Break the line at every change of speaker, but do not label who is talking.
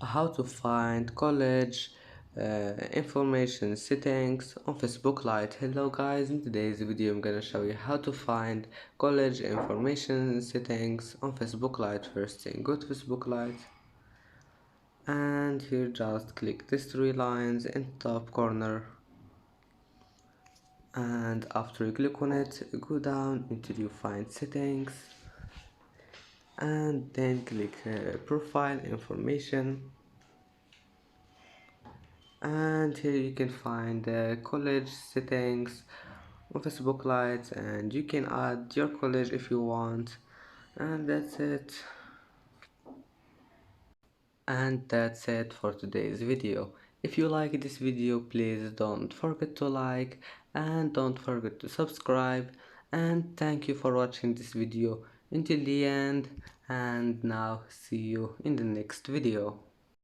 how to find college information settings on Facebook Lite. Hello guys, in today's video I'm gonna show you how to find college information settings on Facebook Lite. First thing, go to Facebook Lite and here just click these three lines in the top corner, and after you click on it, go down until you find settings and then click profile information, and here you can find college settings on Facebook Lite, and you can add your college if you want. And that's it for today's video. If you like this video, please don't forget to like and don't forget to subscribe, and thank you for watching this video until the end, and now see you in the next video.